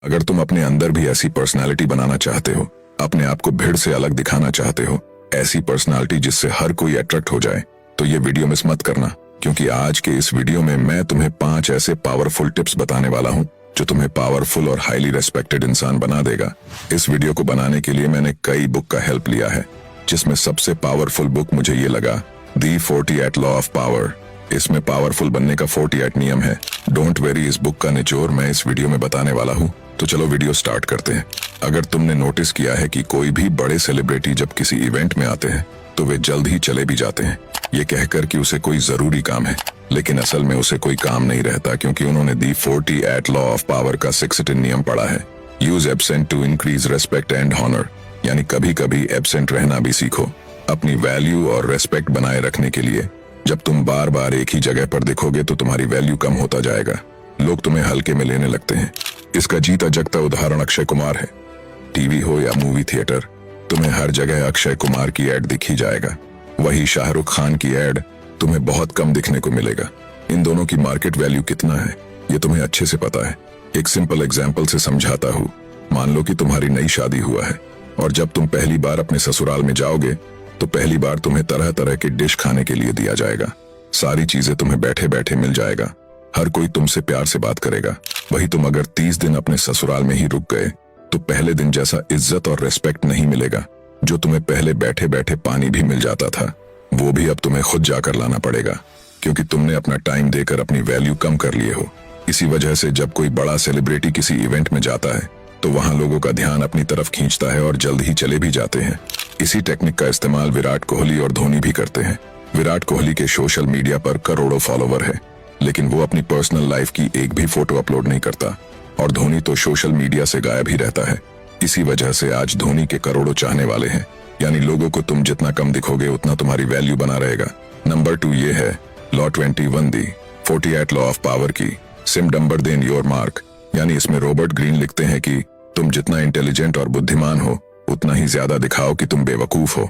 अगर तुम अपने अंदर भी ऐसी पर्सनालिटी बनाना चाहते हो, अपने आप को भीड़ से अलग दिखाना चाहते हो, ऐसी पर्सनालिटी जिससे हर कोई अट्रैक्ट हो जाए, तो ये वीडियो मिस मत करना, क्योंकि आज के इस वीडियो में मैं तुम्हें 5 ऐसे पावरफुल टिप्स बताने वाला हूँ जो तुम्हें पावरफुल और हाईली रेस्पेक्टेड इंसान बना देगा। इस वीडियो को बनाने के लिए मैंने कई बुक का हेल्प लिया है, जिसमें सबसे पावरफुल बुक मुझे ये लगा, दी 48 लॉ ऑफ पावर। इसमें पावरफुल बनने का 48 नियम है। डोंट वेरी, इस बुक का निचोड़ मैं इस वीडियो में बताने वाला हूँ। तो चलो वीडियो स्टार्ट करते हैं। अगर तुमने नोटिस किया है कि कोई भी बड़े सेलिब्रिटी जब किसी इवेंट में आते हैं तो वे जल्द ही चले भी जाते हैं, ये कहकर कि उसे कोई जरूरी काम है, लेकिन असल में उसे कोई काम नहीं रहता, क्योंकि उन्होंने दी 48 लॉ ऑफ पावर का 16 नियम पढ़ा है। Use absent to increase respect and honour, यानी कभी कभी एब्सेंट रहना भी सीखो, अपनी वैल्यू और रेस्पेक्ट बनाए रखने के लिए। जब तुम बार बार एक ही जगह पर दिखोगे तो तुम्हारी वैल्यू कम होता जाएगा, लोग तुम्हें हल्के में लेने लगते हैं। इसका जीता जगता उदाहरण अक्षय कुमार है। टीवी हो या मूवी थिएटर, तुम्हें हर जगह अक्षय कुमार की एड दिख ही जाएगा। वही शाहरुख खान की एड तुम्हें बहुत कम दिखने को मिलेगा। इन दोनों की मार्केट वैल्यू कितना है ये तुम्हें अच्छे से पता है। एक सिंपल एग्जाम्पल से समझाता हूँ। मान लो कि तुम्हारी नई शादी हुआ है और जब तुम पहली बार अपने ससुराल में जाओगे तो पहली बार तुम्हें तरह तरह के डिश खाने के लिए दिया जाएगा। सारी चीजें तुम्हें बैठे बैठे मिल जाएगा, हर कोई तुमसे प्यार से बात करेगा। वही तुम अगर 30 दिन अपने ससुराल में ही रुक गए तो पहले दिन जैसा इज्जत और रेस्पेक्ट नहीं मिलेगा। जो तुम्हें पहले बैठे बैठे पानी भी मिल जाता था, वो भी अब तुम्हें खुद जाकर लाना पड़ेगा, क्योंकि तुमने अपना टाइम देकर अपनी वैल्यू कम कर लिए हो। इसी वजह से जब कोई बड़ा सेलिब्रिटी किसी इवेंट में जाता है तो वहां लोगों का ध्यान अपनी तरफ खींचता है और जल्द ही चले भी जाते हैं। इसी टेक्निक का इस्तेमाल विराट कोहली और धोनी भी करते हैं। विराट कोहली के सोशल मीडिया पर करोड़ों फॉलोवर है, लेकिन वो अपनी पर्सनल लाइफ की एक भी फोटो अपलोड नहीं करता, और धोनी तो सोशल मीडिया से गायब ही रहता है। इसी वजह से आज धोनी के करोड़ों चाहने वाले हैं, यानी लोगों को तुम जितना कम दिखोगे उतना तुम्हारी वैल्यू बना रहेगा। नंबर 2 ये है law 21 the 48 law of power की seem dumber than your mark, यानी इसमें रॉबर्ट ग्रीन लिखते हैं कि तुम जितना इंटेलिजेंट और बुद्धिमान हो उतना ही ज्यादा दिखाओ कि तुम बेवकूफ हो,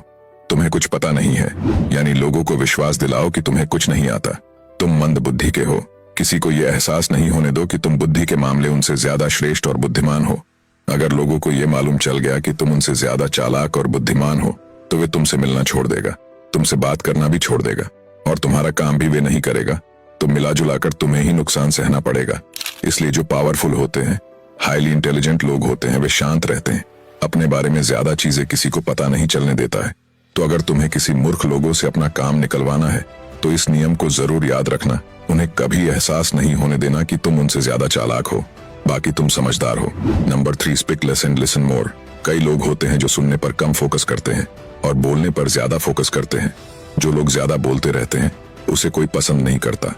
तुम्हें कुछ पता नहीं है, यानी लोगों को विश्वास दिलाओ कि तुम्हें कुछ नहीं आता, तुम मंद बुद्धि के हो। किसी को यह एहसास नहीं होने दो कि तुम बुद्धि के मामले उनसे ज्यादा श्रेष्ठ और बुद्धिमान हो। अगर लोगों को यह मालूम चल गया कि तुम उनसे ज्यादा चालाक और बुद्धिमान हो तो वे तुमसे मिलना छोड़ देगा, तुमसे बात करना भी छोड़ देगा, और तुम्हारा काम भी वे नहीं करेगा। तो मिला जुलाकर तुम्हें ही नुकसान सहना पड़ेगा। इसलिए जो पावरफुल होते हैं, हाईली इंटेलिजेंट लोग होते हैं, वे शांत रहते हैं, अपने बारे में ज्यादा चीजें किसी को पता नहीं चलने देता है। तो अगर तुम्हें किसी मूर्ख लोगों से अपना काम निकलवाना है तो इस नियम को जरूर याद रखना, उन्हें कभी एहसास नहीं होने देना कि तुम उनसे ज्यादा चालाक हो, बाकी तुम समझदार हो। Number 3 speak less and listen more. कई लोग होते हैं जो सुनने पर कम फोकस करते हैं और बोलने पर ज्यादा फोकस करते हैं। जो लोग ज्यादा बोलते रहते हैं उसे कोई पसंद नहीं करता।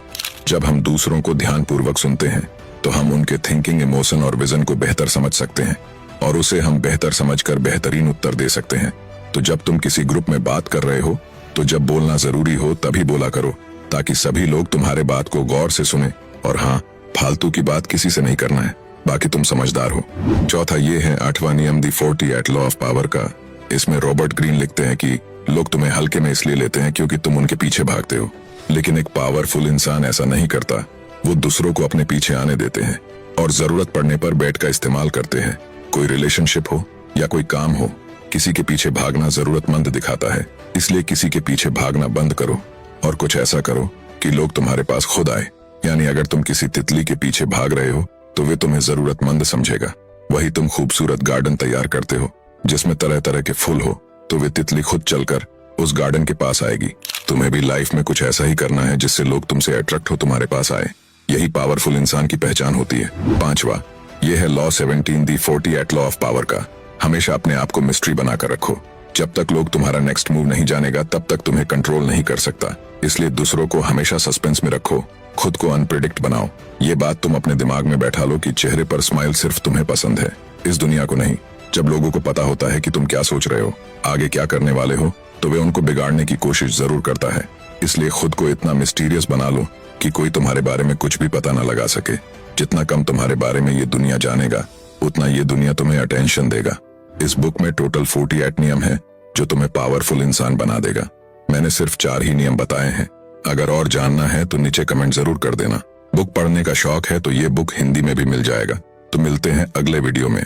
जब हम दूसरों को ध्यानपूर्वक सुनते हैं तो हम उनके थिंकिंग, इमोशन और विजन को बेहतर समझ सकते हैं, और उसे हम बेहतर समझकर बेहतरीन उत्तर दे सकते हैं। तो जब तुम किसी ग्रुप में बात कर रहे हो तो जब बोलना जरूरी हो तभी बोला करो, ताकि सभी लोग तुम्हारे बात को गौर से सुने। और हाँ, फालतू की बात किसी से नहीं करना है, बाकी तुम समझदार हो। चौथा ये है 8वां नियम दी 48 लॉ ऑफ पावर का। इसमें रॉबर्ट ग्रीन लिखते हैं कि लोग तुम्हें हल्के में इसलिए लेते हैं क्योंकि तुम उनके पीछे भागते हो, लेकिन एक पावरफुल इंसान ऐसा नहीं करता। वो दूसरों को अपने पीछे आने देते हैं और जरूरत पड़ने पर बैट का इस्तेमाल करते हैं। कोई रिलेशनशिप हो या कोई काम हो, किसी के पीछे भागना जरूरतमंद दिखाता है, इसलिए किसी के पीछे भागना बंद करो और कुछ ऐसा करो कि लोग तुम्हारे पास खुद आए। यानी अगर तुम किसी तितली के पीछे भाग रहे हो तो वे तुम्हें जरूरतमंद समझेगा। वही तुम खूबसूरत गार्डन तैयार करते हो जिसमें तरह तरह के फूल हो, तो वे तितली खुद चलकर उस गार्डन के पास आएगी। तुम्हें भी लाइफ में कुछ ऐसा ही करना है जिससे लोग तुमसे अट्रैक्ट हो, तुम्हारे पास आए। यही पावरफुल इंसान की पहचान होती है। 5वां यह है law 17 the 48 law of power का। हमेशा अपने आप को मिस्ट्री बनाकर रखो। जब तक लोग तुम्हारा नेक्स्ट मूव नहीं जानेगा तब तक तुम्हें कंट्रोल नहीं कर सकता। इसलिए दूसरों को हमेशा सस्पेंस में रखो, खुद को अनप्रेडिक्ट बनाओ। ये बात तुम अपने दिमाग में बैठा लो कि चेहरे पर स्माइल सिर्फ तुम्हें पसंद है, इस दुनिया को नहीं। जब लोगों को पता होता है कि तुम क्या सोच रहे हो, आगे क्या करने वाले हो, तो वे उनको बिगाड़ने की कोशिश जरूर करता है। इसलिए खुद को इतना मिस्टीरियस बना लो कि कोई तुम्हारे बारे में कुछ भी पता न लगा सके। जितना कम तुम्हारे बारे में ये दुनिया जानेगा उतना ये दुनिया तुम्हें अटेंशन देगा। इस बुक में टोटल 48 नियम है जो तुम्हें पावरफुल इंसान बना देगा। मैंने सिर्फ 4 ही नियम बताए हैं। अगर और जानना है तो नीचे कमेंट जरूर कर देना। बुक पढ़ने का शौक है तो ये बुक हिंदी में भी मिल जाएगा। तो मिलते हैं अगले वीडियो में।